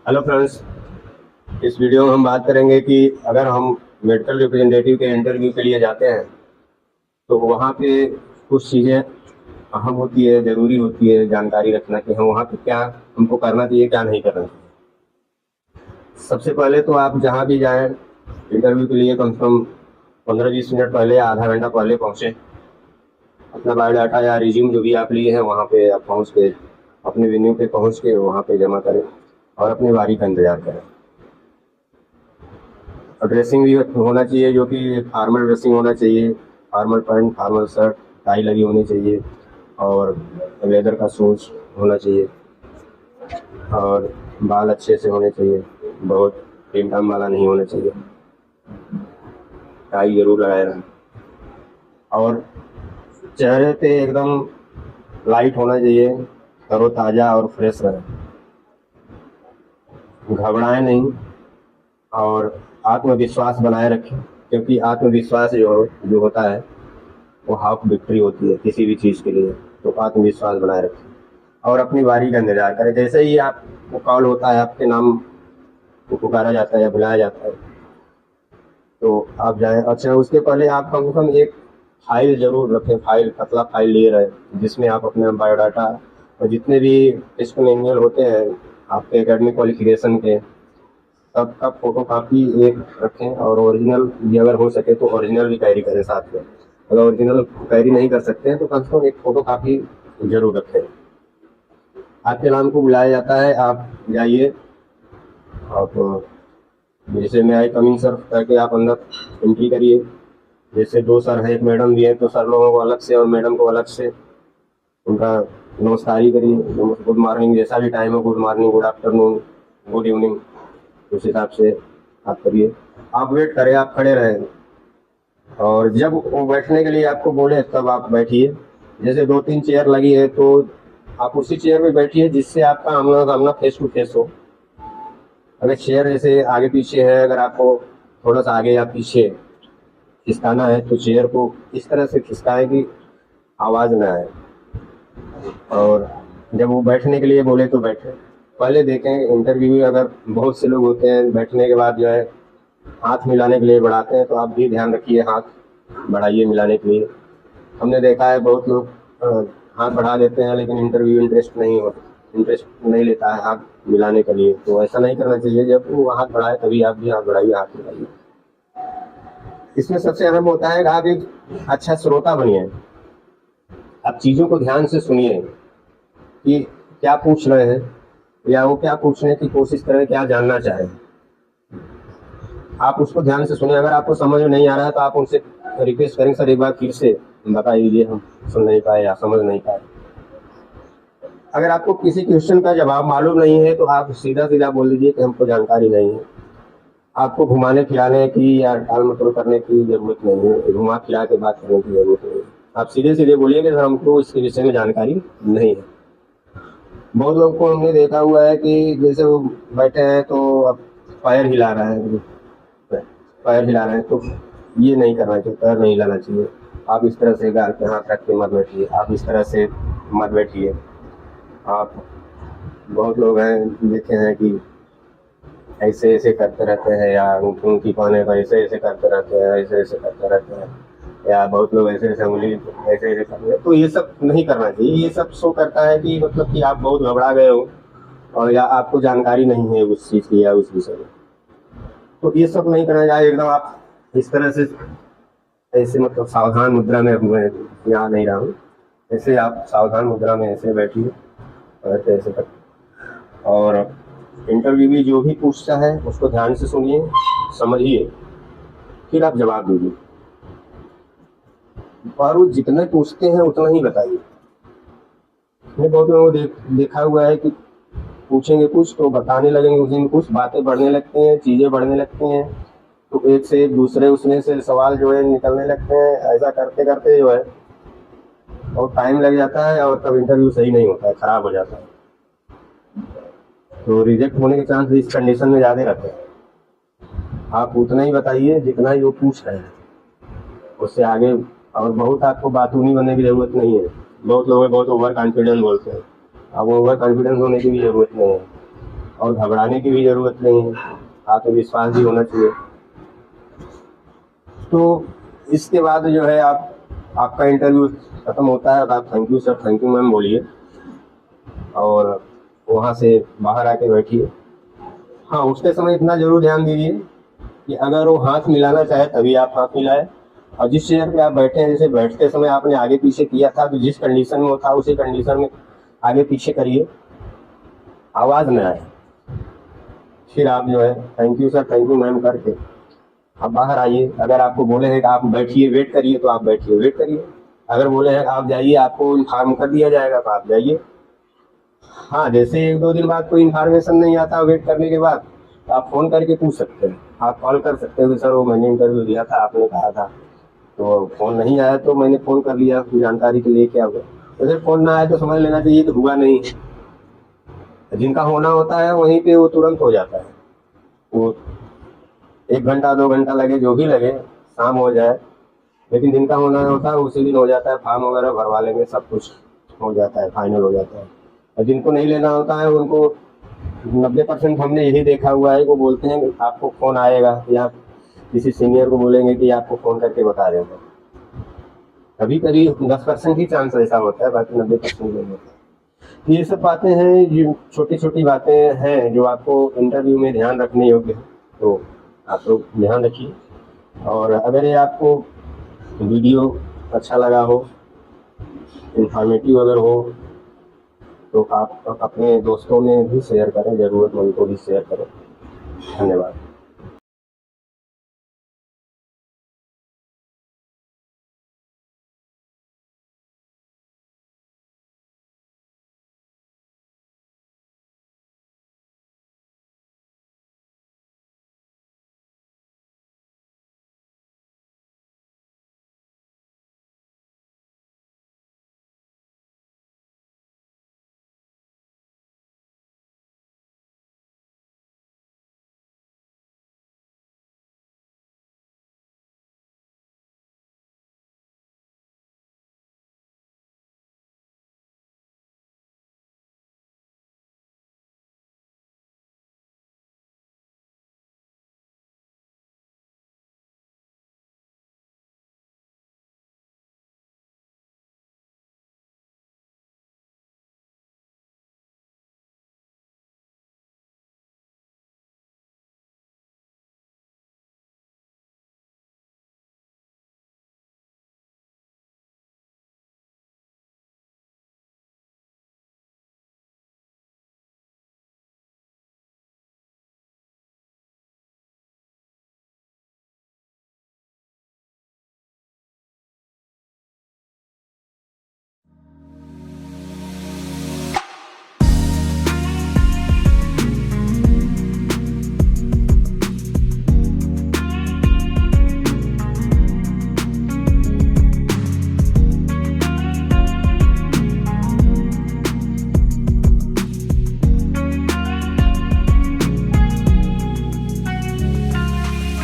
Hello friends, इस video में हम बात करेंगे कि अगर हम मेडिकल रिप्रेजेंटेटिव के इंटरव्यू के लिए जाते हैं तो वहाँ पे कुछ चीज़ें अहम होती है, ज़रूरी होती है जानकारी रखना कि हम वहाँ पे क्या हमको करना चाहिए, क्या नहीं करना चाहिए। सबसे पहले तो आप जहाँ भी जाएं इंटरव्यू के लिए कम से कम 15-20 मिनट पहले या आधा घंटा पहले पहुँचें। अपना बायोडाटा या रिज्यूम जो भी आप लिए हैं वहाँ पे आप पहुँच के अपने वेन्यू पे पहुँच के वहाँ पे जमा करें और अपनी बारी का इंतज़ार करें। और ड्रेसिंग भी होना चाहिए जो कि फॉर्मल ड्रेसिंग होना चाहिए, formal pant, formal shirt, tie लगी होनी चाहिए और लेदर का शूज़ होना चाहिए और बाल अच्छे से होने चाहिए, बहुत टिम-टाम वाला नहीं होना चाहिए। टाई ज़रूर लगाए रहें और चेहरे पे एकदम लाइट होना चाहिए, तरोताज़ा और फ्रेश रहें। घबराएं नहीं और आत्मविश्वास बनाए रखें, क्योंकि आत्मविश्वास जो होता है वो हाफ विक्ट्री होती है किसी भी चीज़ के लिए। तो आत्मविश्वास बनाए रखें और अपनी बारी का इंतज़ार करें। जैसे ही आपको कॉल होता है, आपके नाम को पुकारा जाता है या बुलाया जाता है तो आप जाएं। अच्छा, उसके पहले आप कम से कम एक फाइल ज़रूर रखें, पतला फाइल लिए रहें जिसमें आप अपना बायोडाटा और जितने भी टेस्टिमोनियल होते हैं आपके एकेडमिक क्वालिफिकेशन के सबका फोटो कापी एक रखें और ओरिजिनल भी अगर हो सके तो ओरिजिनल भी कैरी करें साथ में। अगर ओरिजिनल कैरी नहीं कर सकते हैं तो कम से कम एक फोटो कापी जरूर रखें। आपके नाम को बुलाया जाता है, आप जाइए और जैसे मैं आई कमिंग सर करके आप अंदर एंट्री करिए। जैसे 2 सर हैं, एक मैडम भी है, तो सर लोगों को अलग से और मैडम को अलग से उनका नमस्कारी करिए। गुड मॉर्निंग, जैसा भी टाइम हो, good morning, good afternoon, good evening, उस हिसाब से आप करिए। आप वेट करें, आप खड़े रहें और जब वो बैठने के लिए आपको बोले तब आप बैठिए। जैसे 2-3 चेयर लगी है तो आप उसी चेयर पे बैठिए जिससे आपका आमना सामना फेस टू फेस हो। अगर चेयर ऐसे आगे पीछे है, अगर आपको थोड़ा सा आगे या पीछे खिसकाना है तो चेयर को इस तरह से खिसकाएं कि आवाज़ ना आए। और जब वो बैठने के लिए बोले तो बैठे। पहले देखें इंटरव्यू में अगर बहुत से लोग होते हैं बैठने के बाद जो है हाथ मिलाने के लिए बढ़ाते हैं, तो आप भी ध्यान रखिए, हाथ बढ़ाइए मिलाने के लिए। हमने देखा है बहुत लोग हाथ बढ़ा देते हैं लेकिन इंटरव्यू इंटरेस्ट नहीं लेता है हाथ मिलाने के लिए। तो ऐसा नहीं करना चाहिए, जब वो हाथ बढ़ाए तभी आप भी हाथ बढ़ाइए, हाथ मिलाइए। इसमें सबसे अहम होता है कि आप एक अच्छा श्रोता बनिए। आप चीज़ों को ध्यान से सुनिए कि क्या पूछ रहे हैं या वो क्या पूछने की कोशिश करें, क्या जानना चाहें। आप उसको ध्यान से सुनिए। अगर आपको समझ में नहीं आ रहा है तो आप उनसे रिक्वेस्ट करें, सर एक बार फिर से बता दीजिए, हम सुन नहीं पाए या समझ नहीं पाए। अगर आपको किसी क्वेश्चन का जवाब मालूम नहीं है तो आप सीधा सीधा बोल दीजिए कि हमको जानकारी नहीं है। आपको घुमाने फिराने की या टाल मटोल करने की जरूरत नहीं है, घुमा फिरा के बात करने की जरूरत नहीं है। आप सीधे सीधे बोलिए कि सर हमको इसके विषय में जानकारी नहीं है। बहुत लोगों को हमने देखा हुआ है कि जैसे वो बैठे हैं तो अब पैर हिला रहे हैं, तो ये नहीं करना चाहिए, पैर नहीं हिलाना चाहिए। आप इस तरह से गाल पे हाथ रख के मत बैठिए, आप इस तरह से मत बैठिए। आप बहुत लोग हैं देखे हैं कि ऐसे ऐसे करते रहते हैं या उनकी पाने का ऐसे ऐसे करते रहते हैं, ऐसे ऐसे करते रहते हैं, या बहुत लोग ऐसे ऐसे उंगली ऐसे ऐसे करते हैं। तो ये सब नहीं करना चाहिए। ये सब शो करता है कि मतलब कि आप बहुत घबरा गए हो और या आपको जानकारी नहीं है उस चीज़ की या उस विषय में। तो ये सब नहीं करना चाहिए। एकदम आप इस तरह से ऐसे मतलब सावधान मुद्रा में, मैं यहाँ नहीं रहा हूँ, ऐसे आप सावधान मुद्रा में ऐसे बैठिए और ऐसे कर। और इंटरव्यू भी जो भी पूछता है उसको ध्यान से सुनिए, समझिए, फिर आप जवाब दीजिए। और वो जितने पूछते हैं उतना ही बताइए। मैंने बहुत लोगों को देखा हुआ है कि पूछेंगे कुछ तो बताने लगेंगे, उस दिन कुछ बातें बढ़ने लगती हैं, चीज़ें बढ़ने लगती हैं, तो एक से एक दूसरे उसमें से सवाल जो है निकलने लगते हैं। ऐसा करते करते जो है और टाइम लग जाता है और तब इंटरव्यू सही नहीं होता है, ख़राब हो जाता है। तो रिजेक्ट होने के चांस इस कंडीशन में ज़्यादा रहते हैं। आप उतना ही बताइए जितना ही वो पूछ रहे हैं, उससे आगे और बहुत आपको बातूनी बनने की ज़रूरत नहीं है। बहुत लोग बहुत ओवर कॉन्फिडेंस बोलते हैं, अब ओवर कॉन्फिडेंस होने की भी ज़रूरत नहीं है। और घबराने की भी ज़रूरत नहीं है, आत्मविश्वास भी होना चाहिए। तो इसके बाद जो है आपका इंटरव्यू ख़त्म होता है और आप thank you sir, thank you ma'am बोलिए और वहाँ से बाहर आके बैठिए। हाँ, उठते समय इतना ज़रूर ध्यान दीजिए कि अगर वो हाथ मिलाना चाहे तभी आप हाथ मिलाएं, और जिस चेयर पे आप बैठे हैं, जैसे बैठते समय आपने आगे पीछे किया था, तो जिस कंडीशन में वो था उसी कंडीशन में आगे पीछे करिए, आवाज़ न आए। फिर आप जो है thank you sir, thank you ma'am करके आप बाहर आइए। अगर आपको बोले हैं कि आप बैठिए वेट करिए तो आप बैठिए वेट करिए। अगर बोले हैं आप जाइए, आपको इन्फॉर्म कर दिया जाएगा तो आप जाइए। हाँ, जैसे 1-2 दिन बाद कोई इन्फॉर्मेशन नहीं आता वेट करने के बाद, तो आप फ़ोन करके पूछ सकते हैं। आप कॉल कर सकते हो कि सर वो मैंने इंटरव्यू दिया था, आपने कहा था, तो फ़ोन नहीं आया तो मैंने फ़ोन कर लिया जानकारी के लिए, क्या हुआ। वैसे फ़ोन ना आए तो समझ लेना चाहिए कि हुआ नहीं। जिनका होना होता है वहीं पे वो तुरंत हो जाता है। वो 1 घंटा 2 घंटा लगे, जो भी लगे, शाम हो जाए, लेकिन जिनका होना होता है उसी दिन हो जाता है। फॉर्म वगैरह भरवा लेंगे, सब कुछ हो जाता है, फाइनल हो जाता है। और जिनको नहीं लेना होता है उनको 90% हमने यही देखा हुआ है, वो बोलते हैं कि आपको फ़ोन आएगा, या किसी सीनियर को बोलेंगे कि आपको फ़ोन करके बता देंगे। कभी कभी 10% ही चांस ऐसा होता है, बाकी 90% नहीं होता है। तो ये सब बातें हैं, जो छोटी छोटी बातें हैं जो आपको इंटरव्यू में ध्यान रखने योग्य है, तो आप लोग ध्यान रखिए। और अगर ये आपको वीडियो अच्छा लगा हो, इंफॉर्मेटिव अगर हो, तो आप अपने दोस्तों में भी शेयर करें, ज़रूरतमंद को भी शेयर करें। धन्यवाद।